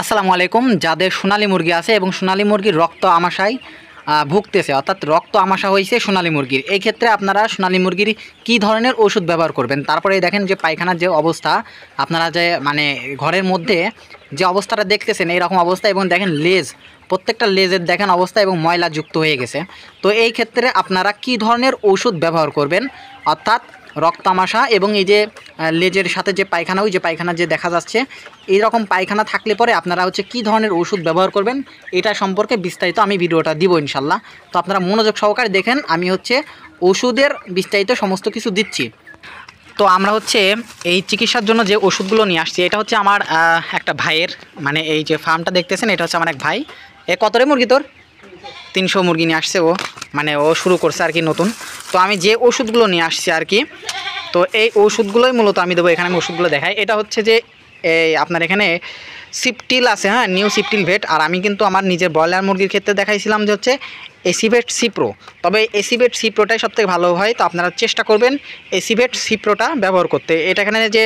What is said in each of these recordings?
আসসালামু আলাইকুম। যাদের সোনালী মুরগি আছে এবং সোনালী মুরগির রক্ত আমাশায় ভুগতেছে, অর্থাৎ রক্ত আমাশা হয়েছে সোনালী মুরগির, এই ক্ষেত্রে আপনারা সোনালী মুরগির কী ধরনের ওষুধ ব্যবহার করবেন। তারপরে দেখেন যে পায়খানার যে অবস্থা, আপনারা যে মানে ঘরের মধ্যে যে অবস্থাটা দেখতেছেন এইরকম অবস্থা, এবং দেখেন লেজ, প্রত্যেকটা লেজের দেখেন অবস্থা এবং ময়লা যুক্ত হয়ে গেছে। তো এই ক্ষেত্রে আপনারা কি ধরনের ওষুধ ব্যবহার করবেন, অর্থাৎ রক্তামাশা এবং এই যে লেজের সাথে যে পায়খানা, ওই যে পায়খানা যে দেখা যাচ্ছে, এই রকম পায়খানা থাকলে পরে আপনারা হচ্ছে কী ধরনের ওষুধ ব্যবহার করবেন এটা সম্পর্কে বিস্তারিত আমি ভিডিওটা দিব ইনশাল্লাহ। তো আপনারা মনোযোগ সহকারে দেখেন, আমি হচ্ছে ওষুধের বিস্তারিত সমস্ত কিছু দিচ্ছি। তো আমরা হচ্ছে এই চিকিৎসার জন্য যে ওষুধগুলো নিয়ে আসছি, এটা হচ্ছে আমার একটা ভাইয়ের, মানে এই যে ফার্মটা দেখতেছেন এটা হচ্ছে আমার এক ভাই। কত রে মুরগি তোর? 300 মুরগি নিয়ে আসছে ও, মানে ও শুরু করছে আর কি নতুন। তো আমি যে ওষুধগুলো নিয়ে আসছি আর কি, তো এই ওষুধগুলোই মূলত আমি দেবো। এখানে আমি ওষুধগুলো দেখাই। এটা হচ্ছে যে এই আপনার এখানে সিপটিল আছে, হ্যাঁ, নিউ সিপটিল ভেট। আর আমি কিন্তু আমার নিজের ব্রয়লার মুরগির ক্ষেত্রে দেখাইছিলাম যে হচ্ছে এসিভেট সিপ্রো। তবে এসিভেট সিপ্রোটাই সবথেকে ভালো হয়। তো আপনারা চেষ্টা করবেন এসিভেট সিপ্রোটা ব্যবহার করতে। এটা এখানে যে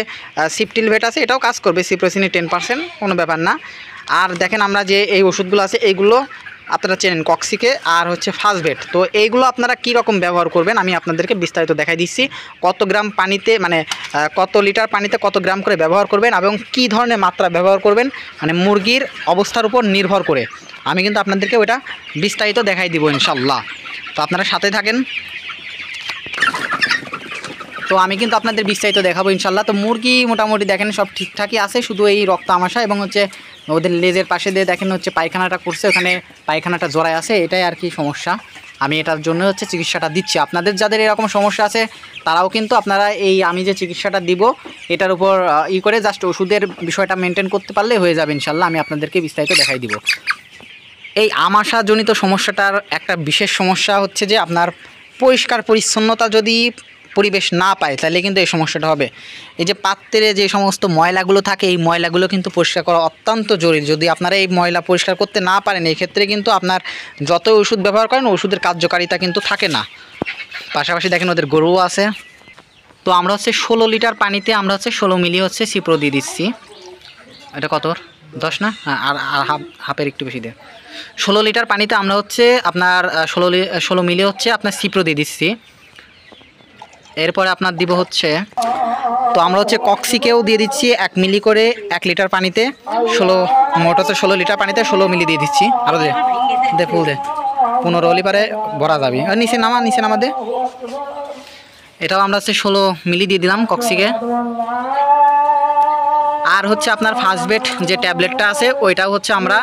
সিপটিল ভেট আছে এটাও কাজ করবে, সিপ্রোসিনি 10%, কোনো ব্যাপার না। আর দেখেন আমরা যে এই ওষুধগুলো আছে এইগুলো আপনারা চেনেন, কক্সিকে আর হচ্ছে ফাস্টভেট। তো এইগুলো আপনারা কী রকম ব্যবহার করবেন আমি আপনাদেরকে বিস্তারিত দেখাই দিচ্ছি। কত গ্রাম পানিতে, মানে কত লিটার পানিতে কত গ্রাম করে ব্যবহার করবেন এবং কী ধরনের মাত্রা ব্যবহার করবেন, মানে মুরগির অবস্থার উপর নির্ভর করে আমি কিন্তু আপনাদেরকে ওটা বিস্তারিত দেখাই দিব ইনশাল্লাহ। তো আপনারা সাথে থাকেন। তো আমি কিন্তু আপনাদের বিস্তারিত দেখাবো ইনশাল্লাহ। তো মুরগি মোটামুটি দেখেন সব ঠিকঠাকই আছে, শুধু এই রক্ত আমাশা এবং হচ্ছে ওদের লেজের পাশে দিয়ে দেখেন হচ্ছে পায়খানাটা করছে, ওখানে পায়খানাটা জড়ায় আছে, এটাই আর কি সমস্যা। আমি এটার জন্য হচ্ছে চিকিৎসাটা দিচ্ছি। আপনাদের যাদের এরকম সমস্যা আছে তারাও কিন্তু আপনারা এই আমি যে চিকিৎসাটা দিব এটার উপর করে জাস্ট ওষুধের বিষয়টা মেনটেন করতে পারলে হয়ে যাবে ইনশাল্লাহ। আমি আপনাদেরকে বিস্তারিত দেখাই দিব। এই আমাশাজনিত সমস্যাটার একটা বিশেষ সমস্যা হচ্ছে যে আপনার পরিষ্কার পরিচ্ছন্নতা যদি পরিবেশ না পায় তাহলে কিন্তু এই সমস্যাটা হবে। এই যে পাত্রে যে সমস্ত ময়লাগুলো থাকে এই ময়লাগুলো কিন্তু পরিষ্কার করা অত্যন্ত জরুরি। যদি আপনারা এই ময়লা পরিষ্কার করতে না পারেন এই ক্ষেত্রে কিন্তু আপনার যত ওষুধ ব্যবহার করেন ওষুধের কার্যকারিতা কিন্তু থাকে না। পাশাপাশি দেখেন ওদের গরুও আছে। তো আমরা হচ্ছে 16 লিটার পানিতে আমরা হচ্ছে 16 মিলি হচ্ছে সিপ্রো দিয়ে দিচ্ছি। এটা কত 10 না, আর হাফের একটু বেশি দেয়। 16 লিটার পানিতে আমরা হচ্ছে আপনার 16 মিলি হচ্ছে আপনার সিপ্রো দিয়ে দিচ্ছি। এরপরে আপনার দিব হচ্ছে, তো আমরা হচ্ছে কক্সিকেও দিয়ে দিচ্ছি 1 মিলি করে 1 লিটার পানিতে। মোট হচ্ছে 16 লিটার পানিতে 16 মিলি দিয়ে দিচ্ছি। আরও দে ফুল দে, 15 হলি পারে ভরা যাবে। আর নিচে নামা দে। এটাও আমরা হচ্ছে 16 মিলি দিয়ে দিলাম কক্সিকে। আর হচ্ছে আপনার ফাস্টভেট যে ট্যাবলেটটা আছে ওইটাও হচ্ছে আমরা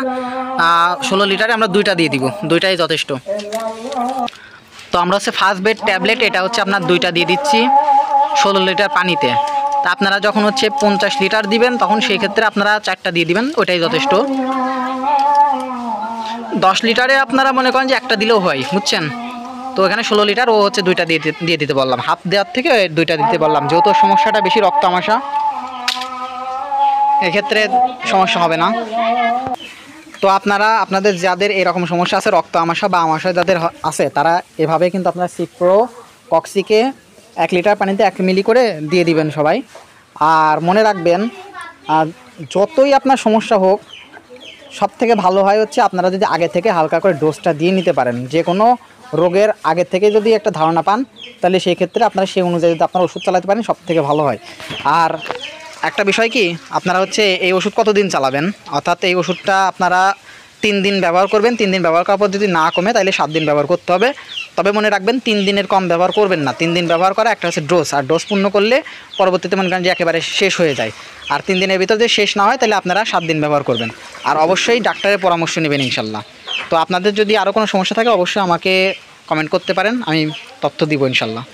16 লিটারে আমরা 2টা দিয়ে দিব, 2টাই যথেষ্ট। তো আমরা হচ্ছে ফাস্টভেট ট্যাবলেট এটা হচ্ছে আপনার 2টা দিয়ে দিচ্ছি 16 লিটার পানিতে। তা আপনারা যখন হচ্ছে 50 লিটার দিবেন তখন সেই ক্ষেত্রে আপনারা 4টা দিয়ে দিবেন, ওইটাই যথেষ্ট। 10 লিটারে আপনারা মনে করেন যে 1টা দিলেও হয়, বুঝছেন। তো এখানে 16 লিটার ও হচ্ছে 2টা দিয়ে দিতে বললাম, হাফ দেওয়ার থেকে 2টা দিতে বললাম, যেহেতু সমস্যাটা বেশি রক্ত আমাশা, এক্ষেত্রে সমস্যা হবে না। তো আপনারা আপনাদের যাদের এরকম সমস্যা আছে রক্ত আমাশা বা আমাশা যাদের আছে তারা এভাবে কিন্তু আপনারা সিপ্রো কক্সিকে 1 লিটার পানিতে 1 মিলি করে দিয়ে দিবেন সবাই। আর মনে রাখবেন যতই আপনার সমস্যা হোক সব থেকে ভালো হয় হচ্ছে আপনারা যদি আগে থেকে হালকা করে ডোজটা দিয়ে নিতে পারেন। যে কোনো রোগের আগে থেকে যদি একটা ধারণা পান তাহলে সেই ক্ষেত্রে আপনারা সেই অনুযায়ী যদি আপনারা ওষুধ চালাতে পারেন সব থেকে ভালো হয়। আর একটা বিষয় কি, আপনারা হচ্ছে এই ওষুধ কতদিন চালাবেন, অর্থাৎ এই ওষুধটা আপনারা 3 দিন ব্যবহার করবেন। 3 দিন ব্যবহার করার পর যদি না কমে তাহলে 7 দিন ব্যবহার করতে হবে। তবে মনে রাখবেন 3 দিনের কম ব্যবহার করবেন না। 3 দিন ব্যবহার করা একটা হচ্ছে ডোজ, আর ডোজ পূর্ণ করলে পরবর্তীতে মনে করেন যে একেবারে শেষ হয়ে যায়। আর 3 দিনের ভিতর যদি শেষ না হয় তাহলে আপনারা 7 দিন ব্যবহার করবেন। আর অবশ্যই ডাক্তারের পরামর্শ নেবেন ইনশাল্লাহ। তো আপনাদের যদি আরও কোনো সমস্যা থাকে অবশ্যই আমাকে কমেন্ট করতে পারেন, আমি তথ্য দিব ইনশাল্লাহ।